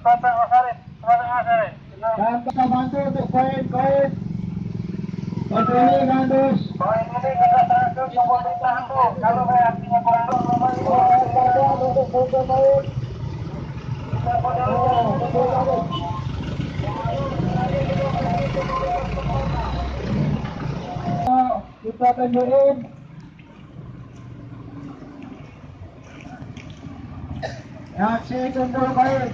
Dan kita bantu untuk koin-koin. Bantu ini Gandus. Koin ini kita serahkan ke pemerintah tuh. Kalau artinya koin untuk koin. Kita tunjukin. Ya, si kumpul koin.